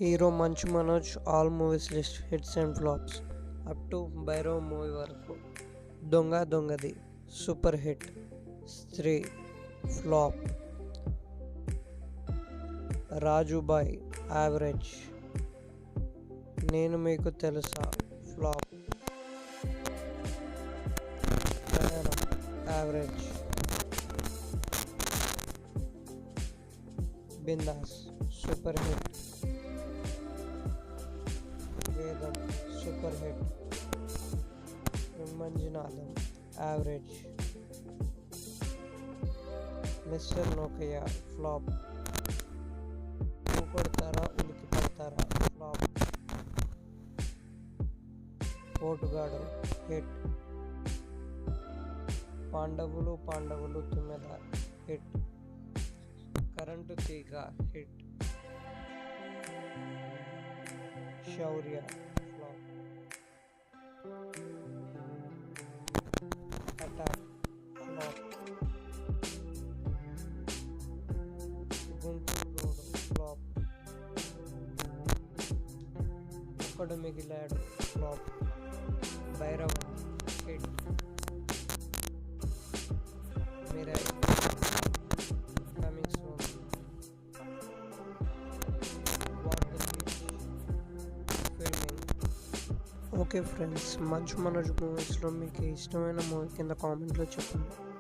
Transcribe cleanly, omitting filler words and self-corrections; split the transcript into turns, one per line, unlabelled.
Hero Manchu Manoj all movies list hits and flops up to Bhairav movie వరకు. Donga Dongadi super hit, స్త్రీ flop, Rajubhai average, Nenu Meeku Telusa flop, Prayanam average, Bindaas super hit, Vedam super hit, Manjunatham average, mister Nookayya flop, Kodatara Ulikki Padatara flop, Potugadu hit, Pandavulu Pandavulu Tummeda hit, current Theega hit, Shourya flop, attack flop, Guntur road flop, Okkadu Migiladu flop, Bhairava hit, Mirai coming soon, okay friends, Manchu Manoj మూవీస్లో మీకు ఇష్టమైన movie కింద కామెంట్లో చెప్పండి.